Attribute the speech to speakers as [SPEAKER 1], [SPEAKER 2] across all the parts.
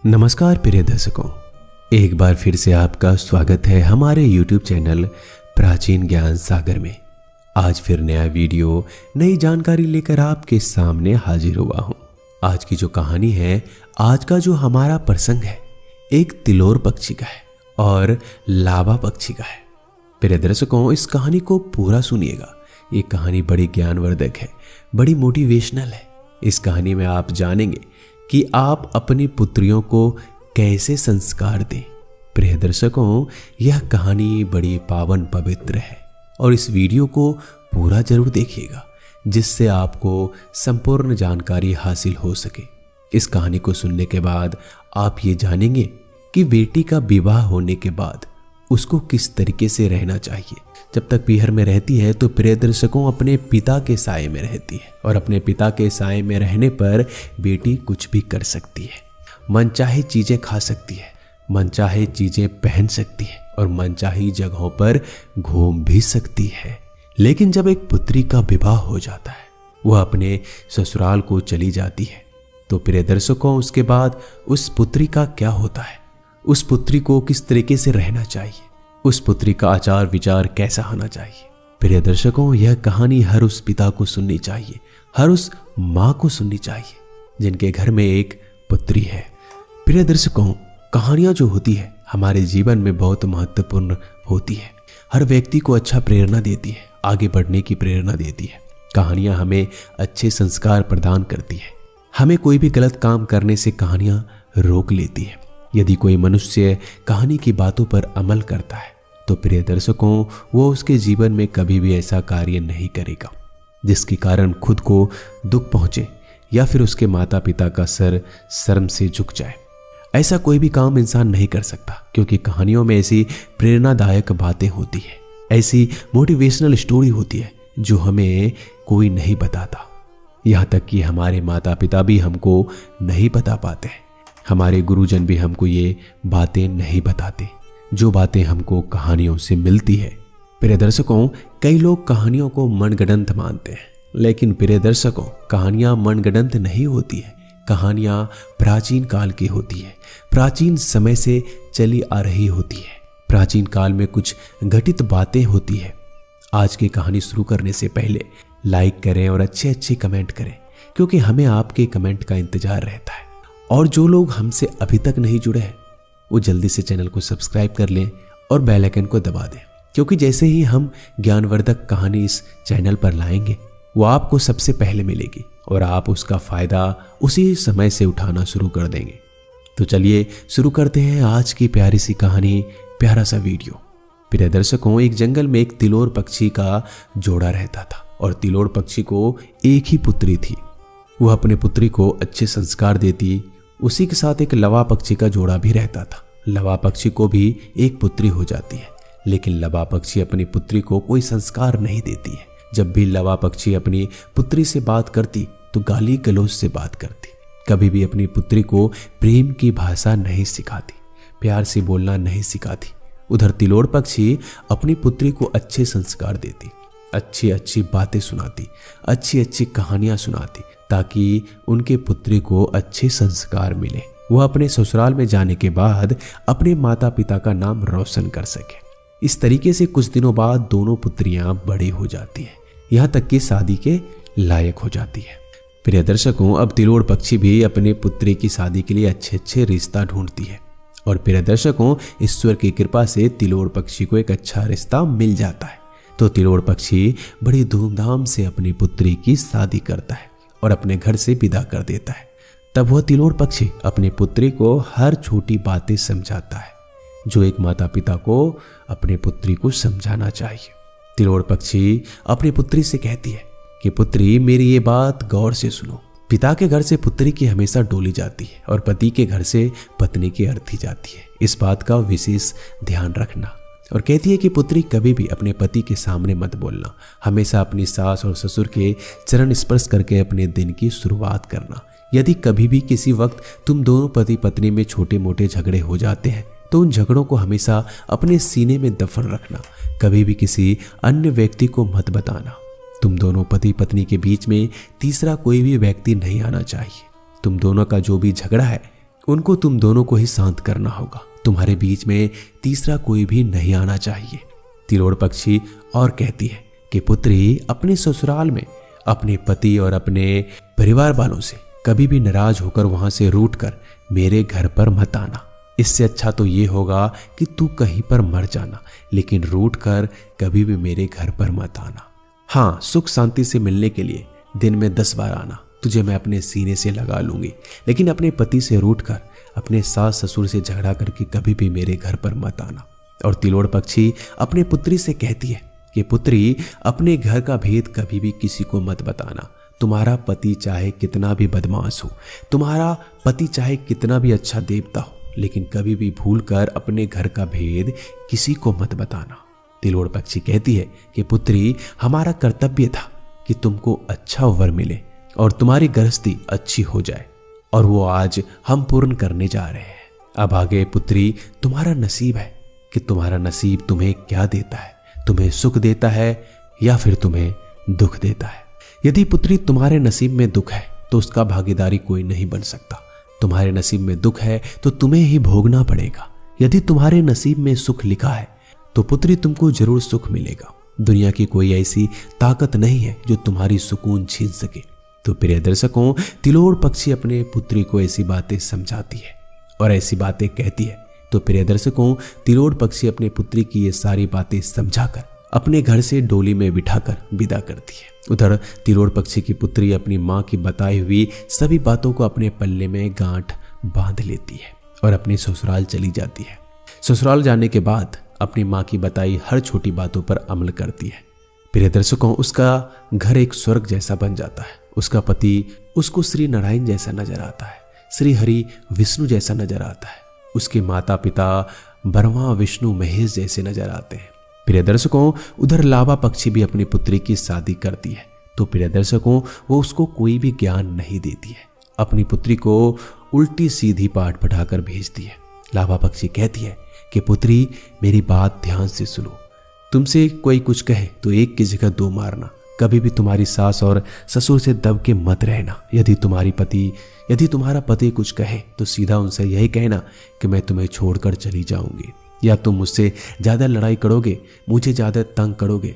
[SPEAKER 1] नमस्कार प्रिय दर्शकों, एक बार फिर से आपका स्वागत है हमारे YouTube चैनल प्राचीन ज्ञान सागर में। आज फिर नया वीडियो, नई जानकारी लेकर आपके सामने हाजिर हुआ हूं। आज की जो कहानी है, आज का जो हमारा प्रसंग है, एक तिलोर पक्षी का है और लावा पक्षी का है। प्रिय दर्शकों, इस कहानी को पूरा सुनिएगा। ये कहानी बड़ी ज्ञानवर्धक है, बड़ी मोटिवेशनल है। इस कहानी में आप जानेंगे कि आप अपनी पुत्रियों को कैसे संस्कार दें। प्रिय दर्शकों, यह कहानी बड़ी पावन पवित्र है और इस वीडियो को पूरा जरूर देखिएगा, जिससे आपको संपूर्ण जानकारी हासिल हो सके। इस कहानी को सुनने के बाद आप ये जानेंगे कि बेटी का विवाह होने के बाद उसको किस तरीके से रहना चाहिए। जब तक पीहर में रहती है तो प्रिय दर्शकों अपने पिता के साए में रहती है और अपने पिता के साए में रहने पर बेटी कुछ भी कर सकती है। मनचाहे चीजें खा सकती है, मनचाहे चीजें पहन सकती है और मनचाही जगहों पर घूम भी सकती है। लेकिन जब एक पुत्री का विवाह हो जाता है, वह अपने ससुराल को चली जाती है, तो प्रिय दर्शकों उसके बाद उस पुत्री का क्या होता है, उस पुत्री को किस तरीके से रहना चाहिए, उस पुत्री का आचार विचार कैसा होना चाहिए। प्रिय दर्शकों, यह कहानी हर उस पिता को सुननी चाहिए, हर उस माँ को सुननी चाहिए जिनके घर में एक पुत्री है। प्रिय दर्शकों, कहानियां जो होती है हमारे जीवन में बहुत महत्वपूर्ण होती है। हर व्यक्ति को अच्छा प्रेरणा देती है, आगे बढ़ने की प्रेरणा देती है। कहानियां हमें अच्छे संस्कार प्रदान करती है। हमें कोई भी गलत काम करने से कहानियां रोक लेती है। यदि कोई मनुष्य कहानी की बातों पर अमल करता है तो प्रिय दर्शकों वो उसके जीवन में कभी भी ऐसा कार्य नहीं करेगा जिसके कारण खुद को दुख पहुंचे या फिर उसके माता पिता का सर शर्म से झुक जाए। ऐसा कोई भी काम इंसान नहीं कर सकता, क्योंकि कहानियों में ऐसी प्रेरणादायक बातें होती है, ऐसी मोटिवेशनल स्टोरी होती है जो हमें कोई नहीं बताता। यहाँ तक कि हमारे माता पिता भी हमको नहीं बता पाते हैं, हमारे गुरुजन भी हमको ये बातें नहीं बताते, जो बातें हमको कहानियों से मिलती है। प्रिय दर्शकों, कई लोग कहानियों को मनगढ़ंत मानते हैं, लेकिन प्रिय दर्शकों कहानियां मनगढ़ंत नहीं होती है। कहानियां प्राचीन काल की होती है, प्राचीन समय से चली आ रही होती है। प्राचीन काल में कुछ घटित बातें होती है। आज की कहानी शुरू करने से पहले लाइक करें और अच्छे कमेंट करें, क्योंकि हमें आपके कमेंट का इंतजार रहता है। और जो लोग हमसे अभी तक नहीं जुड़े हैं वो जल्दी से चैनल को सब्सक्राइब कर लें और बेल आइकन को दबा दें, क्योंकि जैसे ही हम ज्ञानवर्धक कहानी इस चैनल पर लाएंगे वो आपको सबसे पहले मिलेगी और आप उसका फायदा उसी समय से उठाना शुरू कर देंगे। तो चलिए शुरू करते हैं आज की प्यारी सी कहानी, प्यारा सा वीडियो। प्रिय दर्शकों, एक जंगल में एक तिलोर पक्षी का जोड़ा रहता था और तिलोर पक्षी को एक ही पुत्री थी। वह अपने पुत्री को अच्छे संस्कार देती। उसी के साथ एक लवा पक्षी का जोड़ा भी रहता था। लवा पक्षी को भी एक पुत्री हो जाती है, लेकिन लवा पक्षी अपनी पुत्री को कोई संस्कार नहीं देती है। जब भी लवा पक्षी अपनी पुत्री से बात करती तो गाली गलौज से बात करती। कभी भी अपनी पुत्री को प्रेम की भाषा नहीं सिखाती, प्यार से बोलना नहीं सिखाती। उधर तिलोर पक्षी अपनी पुत्री को अच्छे संस्कार देती, अच्छी बातें सुनाती, अच्छी कहानियां सुनाती, ताकि उनके पुत्री को अच्छे संस्कार मिले, वह अपने ससुराल में जाने के बाद अपने माता पिता का नाम रोशन कर सके। इस तरीके से कुछ दिनों बाद दोनों पुत्रियां बड़ी हो जाती हैं, यहाँ तक कि शादी के लायक हो जाती है। प्रिय दर्शकों, अब तिलोर पक्षी भी अपने पुत्री की शादी के लिए अच्छे रिश्ता ढूंढती है और प्रिय दर्शकों ईश्वर की कृपा से तिलोर पक्षी को एक अच्छा रिश्ता मिल जाता है। तो तिलोर पक्षी बड़ी धूमधाम से अपनी पुत्री की शादी करता है और अपने घर से विदा कर देता है। तब वह तिलोर पक्षी अपनी पुत्री को हर छोटी बातें समझाता है जो एक माता पिता को अपने पुत्री को समझाना चाहिए। तिलोर पक्षी अपनी पुत्री से कहती है कि पुत्री, मेरी ये बात गौर से सुनो। पिता के घर से पुत्री की हमेशा डोली जाती है और पति के घर से पत्नी की अर्थी जाती है। इस बात का विशेष ध्यान रखना। और कहती है कि पुत्री, कभी भी अपने पति के सामने मत बोलना, हमेशा अपनी सास और ससुर के चरण स्पर्श करके अपने दिन की शुरुआत करना। यदि कभी भी किसी वक्त तुम दोनों पति पत्नी में छोटे मोटे झगड़े हो जाते हैं तो उन झगड़ों को हमेशा अपने सीने में दफन रखना, कभी भी किसी अन्य व्यक्ति को मत बताना। तुम दोनों पति पत्नी के बीच में तीसरा कोई भी व्यक्ति नहीं आना चाहिए। तुम दोनों का जो भी झगड़ा है उनको तुम दोनों को ही शांत करना होगा। तुम्हारे बीच में तीसरा कोई भी नहीं आना चाहिए। तिलोड़ पक्षी और कहती है कि पुत्री, अपने ससुराल में अपने पति और अपने परिवार वालों से कभी भी नाराज होकर वहां से रूठ कर मेरे घर पर मत आना। इससे अच्छा तो ये होगा कि तू कहीं पर मर जाना, लेकिन रूठ कर कभी भी मेरे घर पर मत आना। हाँ, सुख शांति से मिलने के लिए दिन में 10 बार आना, तुझे मैं अपने सीने से लगा लूंगी, लेकिन अपने पति से रूठ कर, अपने सास ससुर से झगड़ा करके कभी भी मेरे घर पर मत आना। और तिलोड़ पक्षी अपने पुत्री से कहती है कि पुत्री, अपने घर का भेद कभी भी किसी को मत बताना। तुम्हारा पति चाहे कितना भी बदमाश हो, तुम्हारा पति चाहे कितना भी अच्छा देवता हो, लेकिन कभी भी भूल कर अपने घर का भेद किसी को मत बताना। तिलोड़ पक्षी कहती है कि पुत्री, हमारा कर्तव्य था कि तुमको अच्छा वर मिले और तुम्हारी गृहस्थी अच्छी हो जाए, और वो आज हम पूर्ण करने जा रहे हैं। अब आगे पुत्री, तुम्हारा नसीब है कि तुम्हारा नसीब तुम्हें क्या देता है, तुम्हें सुख देता है या फिर तुम्हें दुख देता है। यदि पुत्री तुम्हारे नसीब में दुख है तो उसका भागीदारी कोई नहीं बन सकता। तुम्हारे नसीब में दुख है तो तुम्हें ही भोगना पड़ेगा। यदि तुम्हारे नसीब में सुख लिखा है तो पुत्री तुमको जरूर सुख मिलेगा। दुनिया की कोई ऐसी ताकत नहीं है जो तुम्हारी सुकून छीन सके। तो प्रिय दर्शकों, तिलोड़ पक्षी अपने पुत्री को ऐसी बातें समझाती है और ऐसी बातें कहती है। तो प्रिय दर्शकों, तिलोड़ पक्षी अपने पुत्री की ये सारी बातें समझाकर अपने घर से डोली में बिठाकर विदा करती है। उधर तिलोड़ पक्षी की पुत्री अपनी माँ की बताई हुई सभी बातों को अपने पल्ले में गांठ बांध लेती है और अपने ससुराल चली जाती है। ससुराल जाने के बाद अपनी माँ की बताई हर छोटी बातों पर अमल करती है। प्रिय दर्शकों, उसका घर एक स्वर्ग जैसा बन जाता है। उसका पति उसको श्री नारायण जैसा नजर आता है, श्री हरि विष्णु जैसा नजर आता है। उसके माता पिता ब्रह्मा विष्णु महेश जैसे नजर आते हैं। प्रिय दर्शकों, उधर लावा पक्षी भी अपनी पुत्री की शादी करती है। तो प्रिय दर्शकों, वो उसको कोई भी ज्ञान नहीं देती है, अपनी पुत्री को उल्टी सीधी पाठ पढ़ाकर भेजती है। लावा पक्षी कहती है कि पुत्री, मेरी बात ध्यान से सुनो। तुमसे कोई कुछ कहे तो एक की जगह 2 मारना। कभी भी तुम्हारी सास और ससुर से दब के मत रहना। यदि तुम्हारा पति कुछ कहे तो सीधा उनसे यही कहना कि मैं तुम्हें छोड़कर चली जाऊंगी, या तुम मुझसे ज्यादा लड़ाई करोगे, मुझे ज्यादा तंग करोगे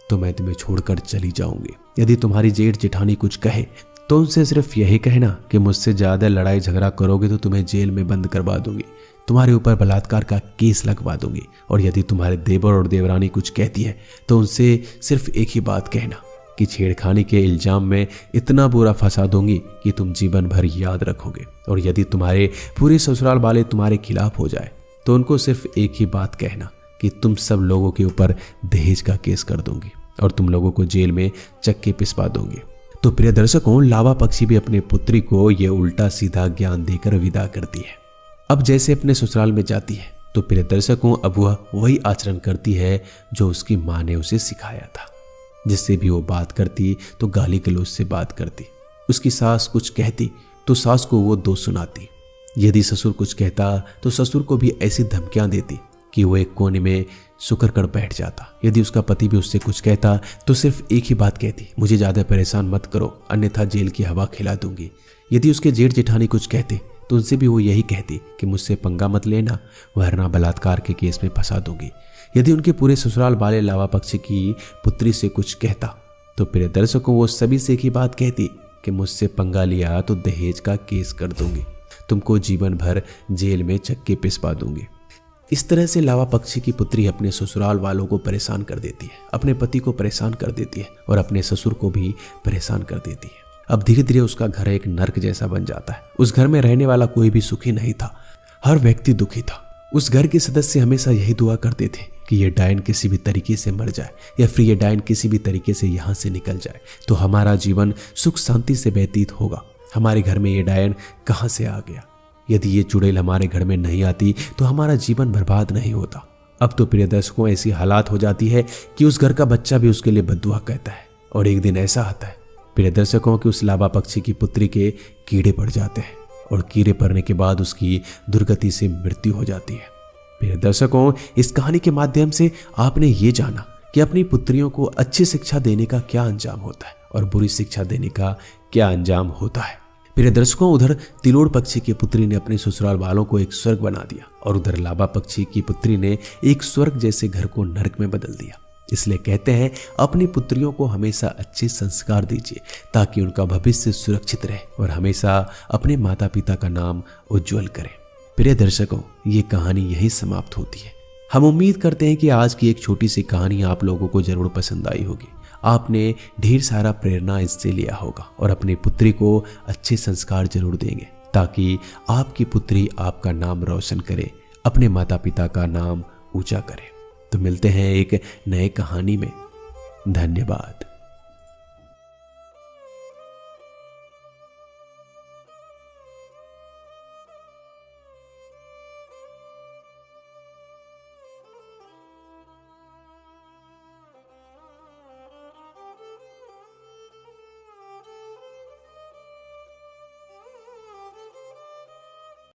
[SPEAKER 1] तो मैं तुम्हें छोड़कर चली जाऊंगी। यदि तुम्हारी जेठ जेठानी कुछ कहे तो उनसे सिर्फ यही कहना कि मुझसे ज्यादा लड़ाई झगड़ा करोगे तो तुम्हें जेल में बंद करवा दूंगी, तुम्हारे ऊपर बलात्कार का केस लगवा दूंगी। और यदि तुम्हारे देवर और देवरानी कुछ कहती है तो उनसे सिर्फ एक ही बात कहना कि छेड़खानी के इल्जाम में इतना बुरा फंसा दूंगी कि तुम जीवन भर याद रखोगे। और यदि तुम्हारे पूरे ससुराल वाले तुम्हारे खिलाफ हो जाए तो उनको सिर्फ एक ही बात कहना कि तुम सब लोगों के ऊपर दहेज का केस कर दूंगी और तुम लोगों को जेल में चक्के पिसवा दूंगी। तो प्रिय दर्शकों, लावा पक्षी भी अपने पुत्री को ये उल्टा सीधा ज्ञान देकर विदा करती है। अब जैसे अपने ससुराल में जाती है तो प्रिय दर्शकों, अब वह वही आचरण करती है जो उसकी माँ ने उसे सिखाया था। जिससे भी वो बात करती तो गाली गलौज से बात करती। उसकी सास कुछ कहती तो सास को वो दोष सुनाती। यदि ससुर कुछ कहता तो ससुर को भी ऐसी धमकियां देती कि वो एक कोने में सुकर कर बैठ जाता। यदि उसका पति भी उससे कुछ कहता तो सिर्फ एक ही बात कहती, मुझे ज्यादा परेशान मत करो अन्यथा जेल की हवा खिला दूंगी। यदि उसके जेठ जेठानी कुछ कहते तो उनसे भी वो यही कहती कि मुझसे पंगा मत लेना, वरना बलात्कार के केस में फंसा दूंगी। यदि उनके पूरे ससुराल वाले लावा पक्षी की पुत्री से कुछ कहता तो प्रिय दर्शकों, वो सभी से एक ही बात कहती कि मुझसे पंगा लिया तो दहेज का केस कर दूंगी, तुमको जीवन भर जेल में चक्के पिसवा दूंगी। इस तरह से लावा पक्षी की पुत्री अपने ससुराल वालों को परेशान कर देती है, अपने पति को परेशान कर देती है और अपने ससुर को भी परेशान कर देती है। अब धीरे धीरे उसका घर एक नर्क जैसा बन जाता है। उस घर में रहने वाला कोई भी सुखी नहीं था, हर व्यक्ति दुखी था। उस घर के सदस्य हमेशा यही दुआ करते थे कि ये डायन किसी भी तरीके से मर जाए या फिर ये डायन किसी भी तरीके से यहाँ से निकल जाए तो हमारा जीवन सुख शांति से व्यतीत होगा। हमारे घर में ये डायन कहाँ से आ गया? यदि ये चुड़ैल हमारे घर में नहीं आती तो हमारा जीवन बर्बाद नहीं होता। अब तो प्रिय दर्शकों, ऐसी हालात हो जाती है कि उस घर का बच्चा भी उसके लिए बद्दुआ कहता है। और एक दिन ऐसा आता है प्रिय दर्शकों कि उस लावा पक्षी की पुत्री के कीड़े पड़ जाते हैं और कीड़े पड़ने के बाद उसकी दुर्गति से मृत्यु हो जाती है। प्रिय दर्शकों, इस कहानी के माध्यम से आपने ये जाना कि अपनी पुत्रियों को अच्छी शिक्षा देने का क्या अंजाम होता है और बुरी शिक्षा देने का क्या अंजाम होता है। प्रिय दर्शकों, उधर तिलोड़ पक्षी की पुत्री ने अपने ससुराल वालों को एक स्वर्ग बना दिया और उधर लाबा पक्षी की पुत्री ने एक स्वर्ग जैसे घर को नरक में बदल दिया। इसलिए कहते हैं अपनी पुत्रियों को हमेशा अच्छे संस्कार दीजिए ताकि उनका भविष्य सुरक्षित रहे और हमेशा अपने माता पिता का नाम उज्जवल करें। प्रिय दर्शकों, ये कहानी यही समाप्त होती है। हम उम्मीद करते हैं कि आज की एक छोटी सी कहानी आप लोगों को जरूर पसंद आई होगी। आपने ढेर सारा प्रेरणा इससे लिया होगा और अपनी पुत्री को अच्छे संस्कार जरूर देंगे ताकि आपकी पुत्री आपका नाम रोशन करे, अपने माता पिता का नाम ऊंचा करे। तो मिलते हैं एक नए कहानी में। धन्यवाद।